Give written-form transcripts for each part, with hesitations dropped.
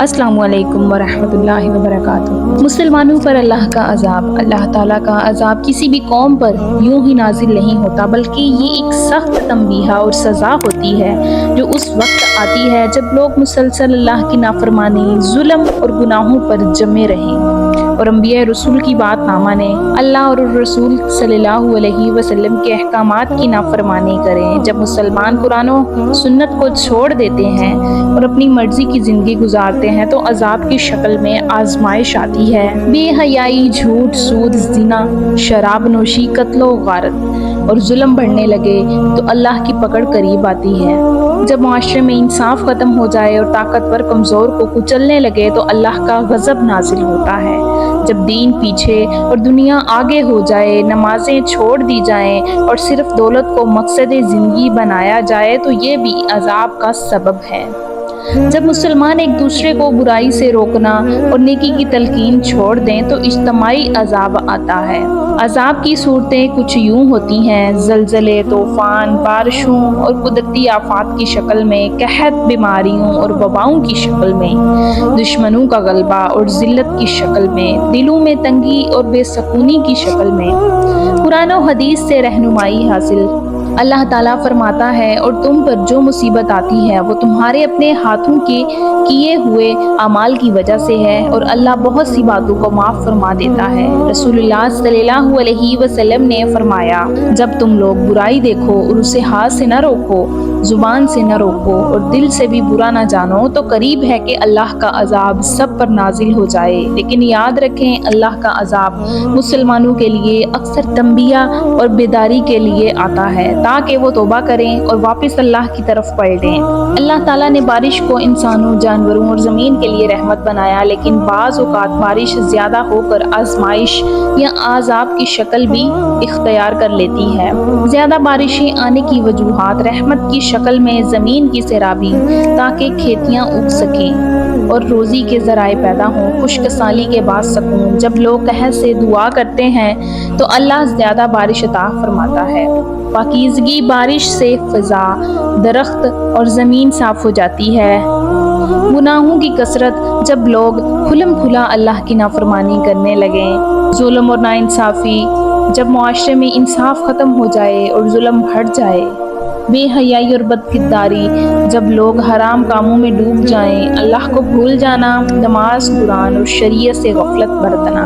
السلام علیکم ورحمۃ اللہ وبرکاتہ۔ مسلمانوں پر اللہ کا عذاب، اللہ تعالیٰ کا عذاب کسی بھی قوم پر یوں ہی نازل نہیں ہوتا، بلکہ یہ ایک سخت تنبیہ اور سزا ہوتی ہے جو اس وقت آتی ہے جب لوگ مسلسل اللہ کی نافرمانی، ظلم اور گناہوں پر جمے رہیں اور انبیاء رسول کی بات نہ مانیں، اللہ اور رسول صلی اللہ علیہ وسلم کے احکامات کی نافرمانی کریں۔ جب مسلمان قرآن و سنت کو چھوڑ دیتے ہیں اور اپنی مرضی کی زندگی گزارتے ہیں تو عذاب کی شکل میں آزمائش آتی ہے۔ بے حیائی، جھوٹ، سود، زنا، شراب نوشی، قتل و غارت اور ظلم بڑھنے لگے تو اللہ کی پکڑ قریب آتی ہے۔ جب معاشرے میں انصاف ختم ہو جائے اور طاقتور کمزور کو کچلنے لگے تو اللہ کا غضب نازل ہوتا ہے۔ جب دین پیچھے اور دنیا آگے ہو جائے، نمازیں چھوڑ دی جائیں اور صرف دولت کو مقصد زندگی بنایا جائے تو یہ بھی عذاب کا سبب ہے۔ جب مسلمان ایک دوسرے کو برائی سے روکنا اور نیکی کی تلقین چھوڑ دیں تو اجتماعی عذاب آتا ہے۔ عذاب کی صورتیں کچھ یوں ہوتی ہیں: زلزلے، طوفان، بارشوں اور قدرتی آفات کی شکل میں، قحط، بیماریوں اور وباؤں کی شکل میں، دشمنوں کا غلبہ اور ذلت کی شکل میں، دلوں میں تنگی اور بے سکونی کی شکل میں۔ قرآن و حدیث سے رہنمائی حاصل۔ اللہ تعالیٰ فرماتا ہے، اور تم پر جو مصیبت آتی ہے وہ تمہارے اپنے ہاتھوں کے کیے ہوئے اعمال کی وجہ سے ہے، اور اللہ بہت سی باتوں کو معاف فرما دیتا ہے۔ رسول اللہ صلی اللہ علیہ وسلم نے فرمایا، جب تم لوگ برائی دیکھو اور اسے ہاتھ سے نہ روکو، زبان سے نہ روکو اور دل سے بھی برا نہ جانو تو قریب ہے کہ اللہ کا عذاب سب پر نازل ہو جائے۔ لیکن یاد رکھیں، اللہ کا عذاب مسلمانوں کے لیے اکثر تنبیہ اور بیداری کے لیے آتا ہے تاکہ وہ توبہ کریں اور واپس اللہ کی طرف پلٹیں۔ اللہ تعالیٰ نے بارش کو انسانوں، جانوروں اور زمین کے لیے رحمت بنایا، لیکن بعض اوقات بارش زیادہ ہو کر آزمائش یا عذاب کی شکل بھی اختیار کر لیتی ہے۔ زیادہ بارشیں آنے کی وجوہات: رحمت کی شکل میں زمین کی سیرابی تاکہ کھیتیاں اگ سکیں اور روزی کے ذرائع پیدا ہوں، خشک سالی کے بعد سکون۔ جب لوگ قحط سے دعا کرتے ہیں تو اللہ زیادہ بارش عطا فرماتا ہے۔ پاکیزگی: بارش سے فضا، درخت اور زمین صاف ہو جاتی ہے۔ گناہوں کی کثرت: جب لوگ کھلم کھلا اللہ کی نافرمانی کرنے لگیں۔ ظلم اور ناانصافی: جب معاشرے میں انصاف ختم ہو جائے اور ظلم بڑھ جائے۔ بے حیائی اور بدکرداری: جب لوگ حرام کاموں میں ڈوب جائیں۔ اللہ کو بھول جانا، نماز، قرآن اور شریعت سے غفلت برتنا۔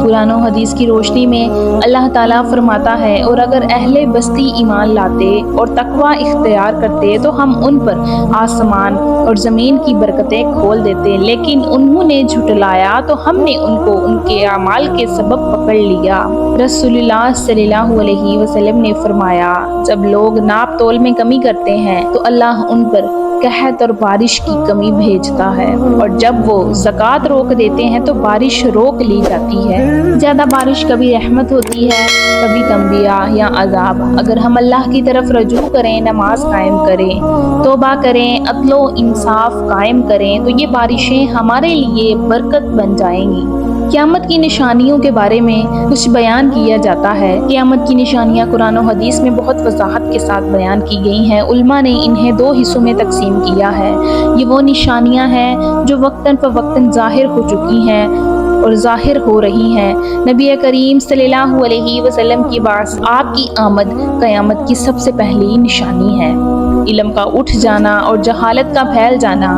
قرآن و حدیث کی روشنی میں اللہ تعالیٰ فرماتا ہے، اور اگر اہل بستی ایمان لاتے اور تقوی اختیار کرتے تو ہم ان پر آسمان اور زمین کی برکتیں کھول دیتے، لیکن انہوں نے جھٹلایا تو ہم نے ان کو ان کے اعمال کے سبب پکڑ لیا۔ رسول اللہ صلی اللہ علیہ وسلم نے فرمایا، جب لوگ ناپ تول میں کمی کرتے ہیں تو اللہ ان پر قحط اور بارش کی کمی بھیجتا ہے، اور جب وہ زکوٰۃ روک دیتے ہیں تو بارش روک لی جاتی ہے۔ زیادہ بارش کبھی رحمت ہوتی ہے، کبھی تنبیہ یا عذاب۔ اگر ہم اللہ کی طرف رجوع کریں، نماز قائم کریں، توبہ کریں، عدل و انصاف قائم کریں تو یہ بارشیں ہمارے لیے برکت بن جائیں گی۔ قیامت کی نشانیوں کے بارے میں کچھ بیان کیا جاتا ہے۔ قیامت کی نشانیاں قرآن و حدیث میں بہت وضاحت کے ساتھ بیان کی گئی ہیں۔ علماء نے انہیں دو حصوں میں تقسیم کیا ہے۔ یہ وہ نشانیاں ہیں جو وقتاً فوقتاً ظاہر ہو چکی ہیں اور ظاہر ہو رہی ہیں۔ نبی کریم صلی اللہ علیہ وسلم کی بعث، آپ کی آمد قیامت کی سب سے پہلی نشانی ہے۔ علم کا اٹھ جانا اور جہالت کا پھیل جانا،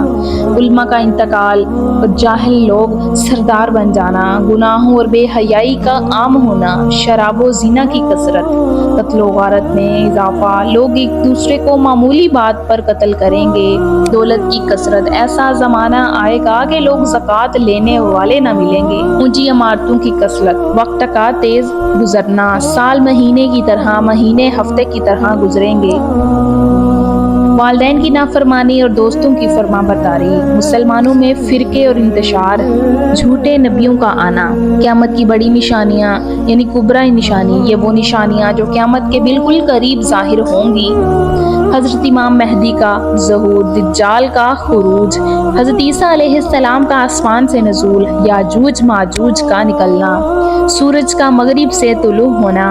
علماء کا انتقال اور جاہل لوگ سردار بن جانا، گناہوں اور بے حیائی کا عام ہونا، شراب و زنا کی کثرت، قتل و غارت میں اضافہ، لوگ ایک دوسرے کو معمولی بات پر قتل کریں گے، دولت کی کثرت، ایسا زمانہ آئے گا کہ لوگ زکوٰۃ لینے والے نہ ملیں گے، اونچی عمارتوں کی کثرت، وقت کا تیز گزرنا، سال مہینے کی طرح، مہینے ہفتے کی طرح گزریں گے، والدین کی نافرمانی اور دوستوں کی فرما برداری، مسلمانوں میں فرقے اور انتشار، جھوٹے نبیوں کا آنا۔ قیامت کی بڑی نشانیاں یعنی کبریٰ نشانی، یہ وہ نشانیاں جو قیامت کے بالکل قریب ظاہر ہوں گی: حضرت امام مہدی کا ظہور، دجال کا خروج، حضرت عیسیٰ علیہ السلام کا آسمان سے نزول، یاجوج ماجوج کا نکلنا، سورج کا مغرب سے طلوع ہونا،